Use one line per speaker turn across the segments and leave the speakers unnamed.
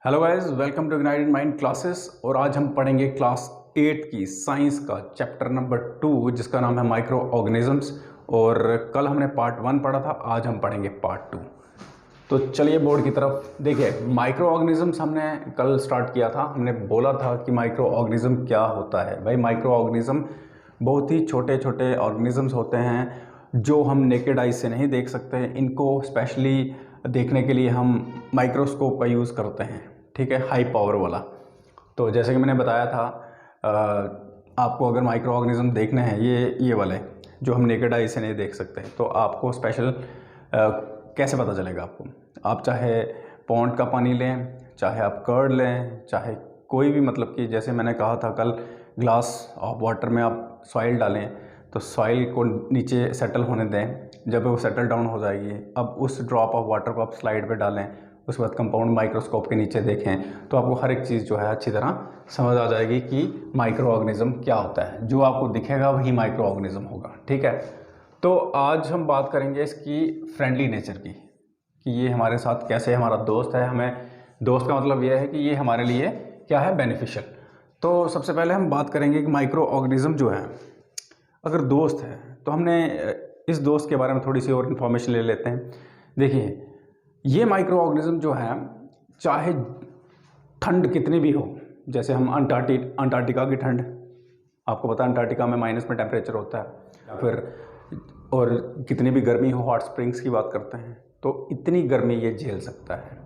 Hello guys, welcome to ignited mind classes. और आज हम पढ़ेंगे क्लास 8 की साइंस का चैप्टर नंबर 2 जिसका नाम है माइक्रो ऑर्गेनिजम्स। और कल हमने पार्ट 1 पढ़ा था, आज हम पढ़ेंगे पार्ट 2। तो चलिए बोर्ड की तरफ देखिए। माइक्रो ऑर्गेनिजम्स हमने कल स्टार्ट किया था। हमने बोला था कि माइक्रो ऑर्गेनिज्म क्या होता है। भाई माइक्रो ऑर्गेनिज्म बहुत ही छोटे छोटे ऑर्गेनिजम्स होते हैं जो हम नेकेड आई से नहीं देख सकते। इनको स्पेशली देखने के लिए हम माइक्रोस्कोप का यूज़ करते हैं, ठीक है, हाई पावर वाला। तो जैसे कि मैंने बताया था, आपको अगर माइक्रो ऑर्गेनिज्म देखने हैं ये वाले जो हम नेकेड आई से नहीं देख सकते, तो आपको स्पेशल कैसे पता चलेगा आपको। आप चाहे पॉन्ड का पानी लें, चाहे आप कर्ड लें, चाहे कोई भी, मतलब कि जैसे मैंने कहा था कल, ग्लास ऑफ वाटर में आप सॉइल डालें तो सॉइल को नीचे सेटल होने दें। जब वो सेटल डाउन हो जाएगी, अब उस ड्रॉप ऑफ वाटर को आप स्लाइड पे डालें, उसके बाद कंपाउंड माइक्रोस्कोप के नीचे देखें तो आपको हर एक चीज़ जो है अच्छी तरह समझ आ जाएगी कि माइक्रो ऑर्गेनिज्म क्या होता है। जो आपको दिखेगा वही माइक्रो ऑर्गेनिज्म होगा, ठीक है। तो आज हम बात करेंगे इसकी फ्रेंडली नेचर की, कि ये हमारे साथ कैसे हमारा दोस्त है। हमें दोस्त का मतलब ये है कि ये हमारे लिए क्या है, बेनिफिशियल। तो सबसे पहले हम बात करेंगे कि माइक्रो ऑर्गेनिज्म जो है अगर दोस्त है तो हमने इस दोस्त के बारे में थोड़ी सी और इन्फॉर्मेशन ले लेते हैं। देखिए, ये माइक्रो ऑर्गेनिज्म जो है, चाहे ठंड कितनी भी हो, जैसे हम अंटार्कटिका की ठंड, आपको पता है अंटार्कटिका में माइनस में टेम्परेचर होता है, या फिर और कितनी भी गर्मी हो, हॉट स्प्रिंग्स की बात करते हैं, तो इतनी गर्मी ये झेल सकता है।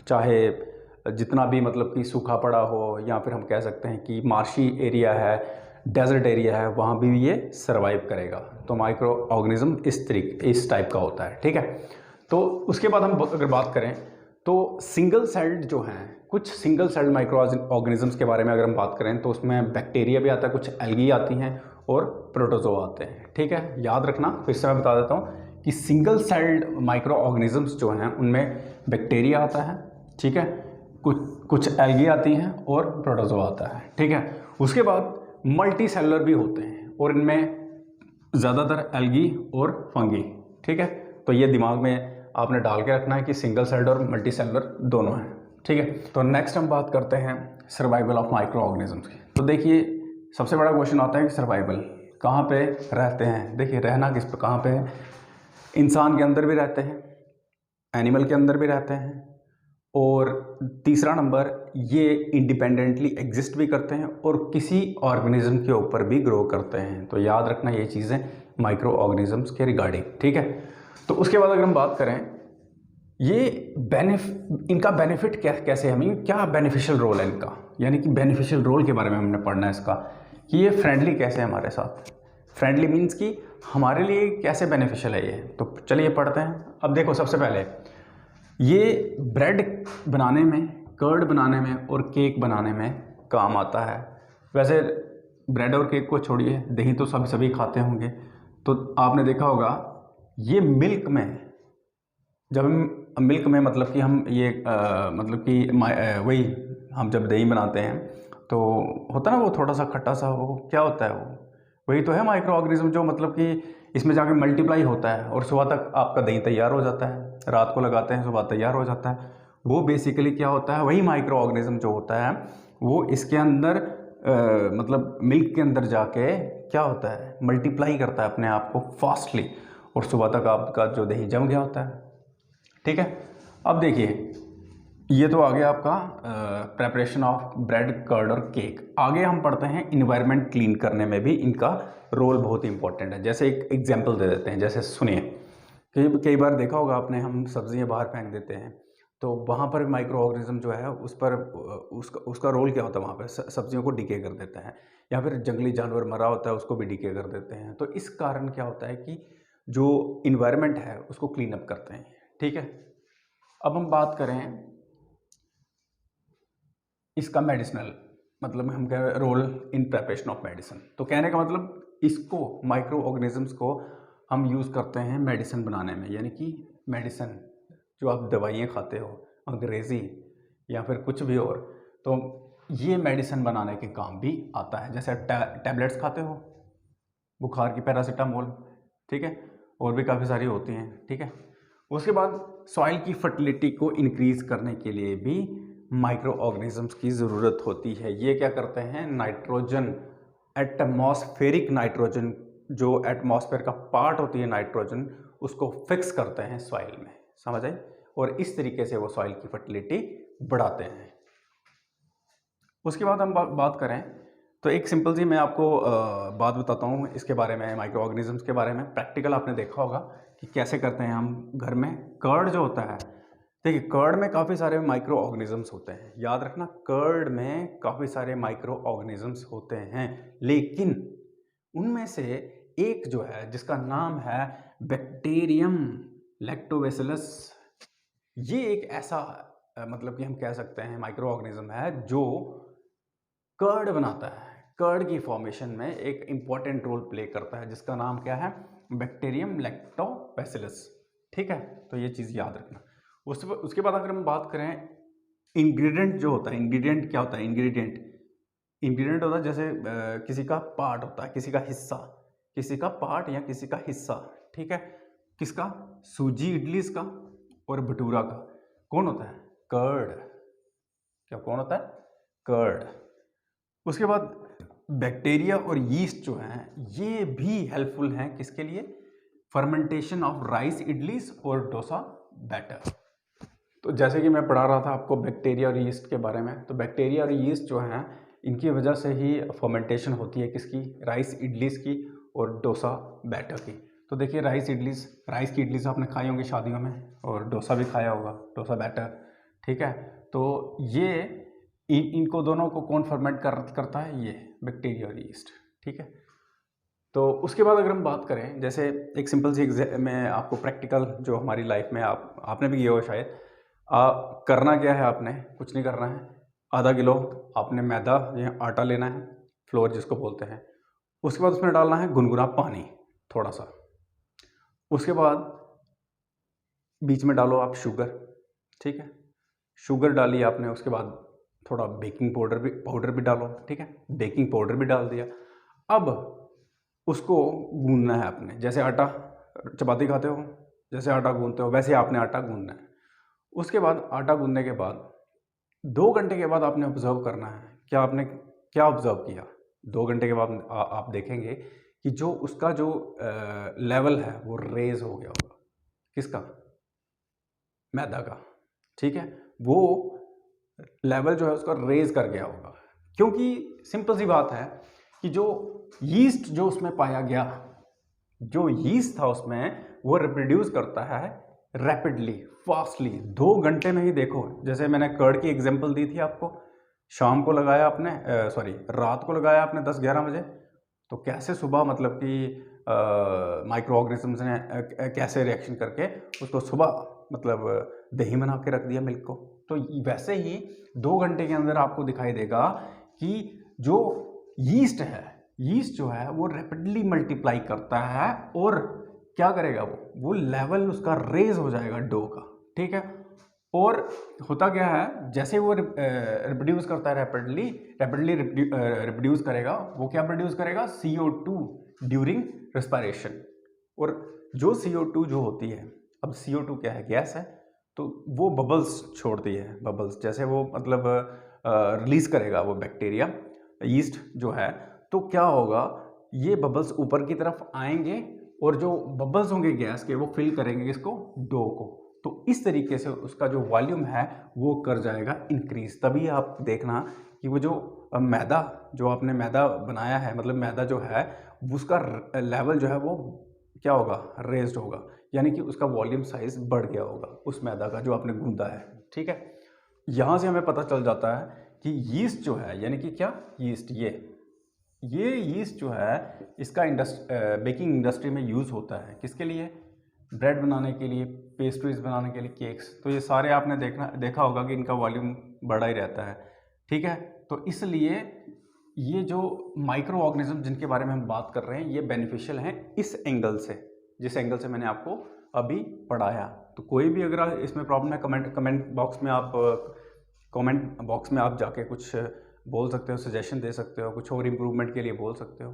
चाहे जितना भी मतलब कि सूखा पड़ा हो, या फिर हम कह सकते हैं कि मार्शी एरिया है, डेजर्ट एरिया है, वहाँ भी ये सर्वाइव करेगा। तो माइक्रो ऑर्गेनिज्म इस टाइप का होता है, ठीक है। तो उसके बाद हम अगर बात करें तो सिंगल सेल्ड जो हैं, कुछ सिंगल सेल्ड माइक्रो ऑर्गेनिजम्स के बारे में अगर हम बात करें तो उसमें बैक्टीरिया भी आता है, कुछ एल्गी आती हैं और प्रोटोजोआ आते हैं, ठीक है। याद रखना, फिर से मैं बता देता हूँ कि सिंगल सेल्ड माइक्रो ऑर्गेनिजम्स जो हैं उनमें बैक्टीरिया आता है, ठीक है, कुछ एल्गी आती हैं और प्रोटोजोआ आता है, ठीक है। उसके बाद मल्टी सेलुलर भी होते हैं और इनमें ज़्यादातर एल्गी और फंगी, ठीक है। तो ये दिमाग में आपने डाल के रखना है कि सिंगल सेल्ड और मल्टी सेलुलर दोनों हैं, ठीक है। तो नेक्स्ट हम बात करते हैं सर्वाइवल ऑफ माइक्रो ऑर्गेनिजम्स की। तो देखिए, सबसे बड़ा क्वेश्चन आता है कि सर्वाइवल कहाँ पे रहते हैं। देखिए, रहना किस पे, कहाँ पे है। इंसान के अंदर भी रहते हैं, एनिमल के अंदर भी रहते हैं, और तीसरा नंबर, ये इंडिपेंडेंटली एग्जिस्ट भी करते हैं और किसी ऑर्गेनिज्म के ऊपर भी ग्रो करते हैं। तो याद रखना ये चीज़ें माइक्रो ऑर्गेनिजम्स के रिगार्डिंग, ठीक है। तो उसके बाद अगर हम बात करें ये इनका बेनिफिट कैसे, हमें क्या बेनिफिशियल रोल है इनका, यानी कि बेनिफिशियल रोल के बारे में हमने पढ़ना है इसका, कि ये फ्रेंडली कैसे है हमारे साथ। फ्रेंडली मीन्स कि हमारे लिए कैसे बेनिफिशियल है ये। तो चलिए पढ़ते हैं। अब देखो, सबसे पहले ये ब्रेड बनाने में, कर्ड बनाने में और केक बनाने में काम आता है। वैसे ब्रेड और केक को छोड़िए, दही तो सभी खाते होंगे। तो आपने देखा होगा ये मिल्क में, जब हम मिल्क में मतलब कि हम ये मतलब कि वही हम जब दही बनाते हैं तो होता है ना वो थोड़ा सा खट्टा सा, वो क्या होता है, वो वही तो है माइक्रो ऑर्गेनिज्म, जो मतलब कि इसमें जाके मल्टीप्लाई होता है और सुबह तक आपका दही तैयार हो जाता है। रात को लगाते हैं, सुबह तैयार हो जाता है। वो बेसिकली क्या होता है, वही माइक्रो ऑर्गेनिज्म जो होता है वो इसके अंदर मतलब मिल्क के अंदर जाके क्या होता है, मल्टीप्लाई करता है अपने आप को फास्टली, और सुबह तक आपका जो दही जम गया होता है, ठीक है। अब देखिए, ये तो आ गया आपका प्रेपरेशन ऑफ ब्रेड, कर्ड और केक। आगे हम पढ़ते हैं इन्वायरमेंट क्लीन करने में भी इनका रोल बहुत इंपॉर्टेंट है। जैसे एक एग्जांपल दे देते हैं, जैसे सुनिए, कई बार देखा होगा आपने, हम सब्जियां बाहर फेंक देते हैं तो वहाँ पर माइक्रो ऑर्गेनिज्म जो है उस पर उसका रोल क्या होता है, वहाँ पर सब्जियों को डिके कर देता है, या फिर जंगली जानवर मरा होता है उसको भी डिके कर देते हैं। तो इस कारण क्या होता है कि जो इन्वायरमेंट है उसको क्लीन अप करते हैं, ठीक है। अब हम बात करें इसका मेडिसिनल, मतलब हम कह role in preparation of medicine. तो कहने का मतलब, इसको माइक्रो ऑर्गेनिजम्स को हम यूज़ करते हैं मेडिसिन बनाने में, यानी कि मेडिसिन जो आप दवाइयाँ खाते हो, अंग्रेज़ी या फिर कुछ भी और, तो ये मेडिसिन बनाने के काम भी आता है। जैसे टैबलेट्स खाते हो बुखार की, पैरासीटामोल, ठीक है, और भी काफ़ी सारी होती हैं, ठीक है। उसके बाद सॉइल की फर्टिलिटी को इंक्रीज़ करने के लिए भी माइक्रो ऑर्गेनिजम्स की ज़रूरत होती है। ये क्या करते हैं, नाइट्रोजन, एटमॉस्फेरिक नाइट्रोजन, जो एटमॉस्फेयर का पार्ट होती है नाइट्रोजन, उसको फिक्स करते हैं सॉइल में, समझ आई, और इस तरीके से वो सॉइल की फर्टिलिटी बढ़ाते हैं। उसके बाद हम बात करें तो एक सिंपल सी मैं आपको बात बताता हूँ इसके बारे में, माइक्रो ऑर्गेनिजम्स के बारे में। प्रैक्टिकल आपने देखा होगा कि कैसे करते हैं हम घर में। कर्ड जो होता है, देखिए कर्ड में काफ़ी सारे माइक्रो ऑर्गेनिजम्स होते हैं, याद रखना, कर्ड में काफ़ी सारे माइक्रो ऑर्गेनिजम्स होते हैं, लेकिन उनमें से एक जो है जिसका नाम है बैक्टीरियम लैक्टोबैसिलस, ये एक ऐसा मतलब कि हम कह सकते हैं माइक्रो ऑर्गेनिज्म है जो कर्ड बनाता है, कर्ड की फॉर्मेशन में एक इंपॉर्टेंट रोल प्ले करता है, जिसका नाम क्या है, बैक्टीरियम लैक्टोबैसिलस। ठीक है, तो ये चीज़ याद रखना। उसके बाद अगर हम बात करें इंग्रेडिएंट जो होता है, इंग्रेडिएंट क्या होता है, इंग्रेडिएंट होता है जैसे किसी का पार्ट होता है, किसी का हिस्सा, किसी का पार्ट या किसी का हिस्सा, ठीक है, किसका, सूजी इडली का और भटूरा का, कौन होता है, कर्ड। क्या कौन होता है, कर्ड। उसके बाद बैक्टीरिया और यीस्ट जो हैं ये भी हेल्पफुल हैं किसके लिए, फर्मेंटेशन ऑफ राइस इडलीस और डोसा बैटर। तो जैसे कि मैं पढ़ा रहा था आपको बैक्टीरिया और यीस्ट के बारे में, तो बैक्टीरिया और यीस्ट जो हैं इनकी वजह से ही फर्मेंटेशन होती है किसकी, राइस इडलीस की और डोसा बैटर की। तो देखिए राइस की इडलीस आपने खाई होंगी शादियों में, और डोसा भी खाया होगा, डोसा बैटर, ठीक है। तो ये इनको दोनों को कौन फर्मेंट करता है, ये बैक्टीरिया और यीस्ट, ठीक है। तो उसके बाद अगर हम बात करें, जैसे एक सिंपल सी मैं आपको प्रैक्टिकल जो हमारी लाइफ में आपने भी किया हो शायद, करना क्या है, आपने कुछ नहीं करना है, आधा किलो आपने मैदा या आटा लेना है, फ्लोर जिसको बोलते हैं। उसके बाद उसमें डालना है गुनगुना पानी थोड़ा सा। उसके बाद बीच में डालो आप शुगर, ठीक है, शुगर डाली आपने। उसके बाद थोड़ा बेकिंग पाउडर भी डालो, ठीक है, बेकिंग पाउडर भी डाल दिया। अब उसको गूंदना है आपने, जैसे आटा चपाती खाते हो, जैसे आटा गूंदते हो वैसे आपने आटा गूंदना है। उसके बाद आटा गूंदने के बाद 2 घंटे के बाद आपने ऑब्जर्व करना है, क्या आपने क्या ऑब्जर्व किया। 2 घंटे के बाद आप देखेंगे कि जो उसका जो लेवल है वो रेज हो गया होगा, किसका, मैदा का, ठीक है, वो लेवल जो है उसका रेज कर गया होगा। क्योंकि सिंपल सी बात है कि जो यीस्ट जो उसमें पाया गया, जो यीस्ट था उसमें, वो रिप्रोड्यूस करता है रैपिडली, फास्टली, 2 घंटे में ही। देखो जैसे मैंने कर्ड की एग्जांपल दी थी आपको, शाम को लगाया आपने, रात को लगाया आपने 10-11 बजे, तो कैसे सुबह मतलब कि माइक्रो ऑर्गेनिजम्स ने कैसे रिएक्शन करके उसको सुबह मतलब दही बना के रख दिया, मिल्क को। तो वैसे ही 2 घंटे के अंदर आपको दिखाई देगा कि जो यीस्ट है, यीस्ट जो है वो रैपिडली मल्टीप्लाई करता है, और क्या करेगा, वो लेवल उसका रेज हो जाएगा डो का, ठीक है। और होता क्या है, जैसे वो रिप्रोड्यूस करता है रैपिडली रिप्रोड्यूस करेगा, वो क्या प्रोड्यूस करेगा, CO2 ड्यूरिंग रेस्पिरेशन। और जो CO2 जो होती है, अब CO2 क्या है, गैस है, तो वो बबल्स छोड़ती है, बबल्स जैसे वो मतलब रिलीज करेगा वो बैक्टीरिया, यीस्ट जो है। तो क्या होगा, ये बबल्स ऊपर की तरफ आएंगे, और जो बबल्स होंगे गैस के वो फिल करेंगे इसको, डो को। तो इस तरीके से उसका जो वॉल्यूम है वो कर जाएगा इंक्रीज। तभी आप देखना कि वो जो मैदा, जो आपने मैदा बनाया है, मतलब मैदा जो है उसका लेवल जो है वो क्या होगा, रेज्ड होगा, यानी कि उसका वॉल्यूम साइज बढ़ गया होगा उस मैदा का जो आपने गूंदा है, ठीक है। यहाँ से हमें पता चल जाता है कि यीस्ट जो है, यानी कि क्या, यीस्ट, ये यीस्ट जो है इसका बेकिंग इंडस्ट्री में यूज़ होता है, किसके लिए, ब्रेड बनाने के लिए, पेस्ट्रीज बनाने के लिए, केक्स। तो ये सारे आपने देखा होगा कि इनका वॉल्यूम बढ़ा ही रहता है, ठीक है। तो इसलिए ये जो माइक्रो ऑर्गेनिज्म जिनके बारे में हम बात कर रहे हैं, ये बेनिफिशियल हैं इस एंगल से, जिस एंगल से मैंने आपको अभी पढ़ाया। तो कोई भी अगर इसमें प्रॉब्लम है, कमेंट बॉक्स में आप जाके कुछ बोल सकते हो, सजेशन दे सकते हो, कुछ और इम्प्रूवमेंट के लिए बोल सकते हो।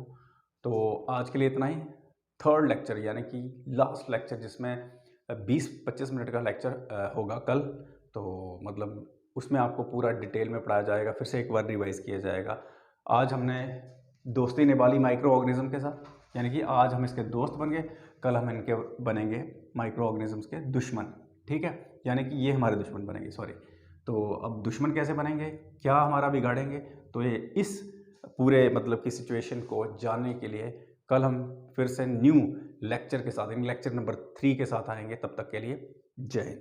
तो आज के लिए इतना ही। थर्ड लेक्चर यानी कि लास्ट लेक्चर, जिसमें 20-25 मिनट का लेक्चर होगा कल, तो मतलब उसमें आपको पूरा डिटेल में पढ़ाया जाएगा, फिर से एक बार रिवाइज किया जाएगा। आज हमने दोस्ती निभाली माइक्रो ऑर्गेनिज्म के साथ, यानी कि आज हम इसके दोस्त बन गए, कल हम इनके बनेंगे माइक्रो ऑर्गेनिजम्स के दुश्मन। ठीक है, यानी कि ये हमारे दुश्मन बनेंगे, सॉरी। तो अब दुश्मन कैसे बनेंगे, क्या हमारा बिगाड़ेंगे, तो ये इस पूरे मतलब की सिचुएशन को जानने के लिए कल हम फिर से न्यू लेक्चर के साथ, लेक्चर नंबर 3 के साथ आएंगे। तब तक के लिए जय हिंद।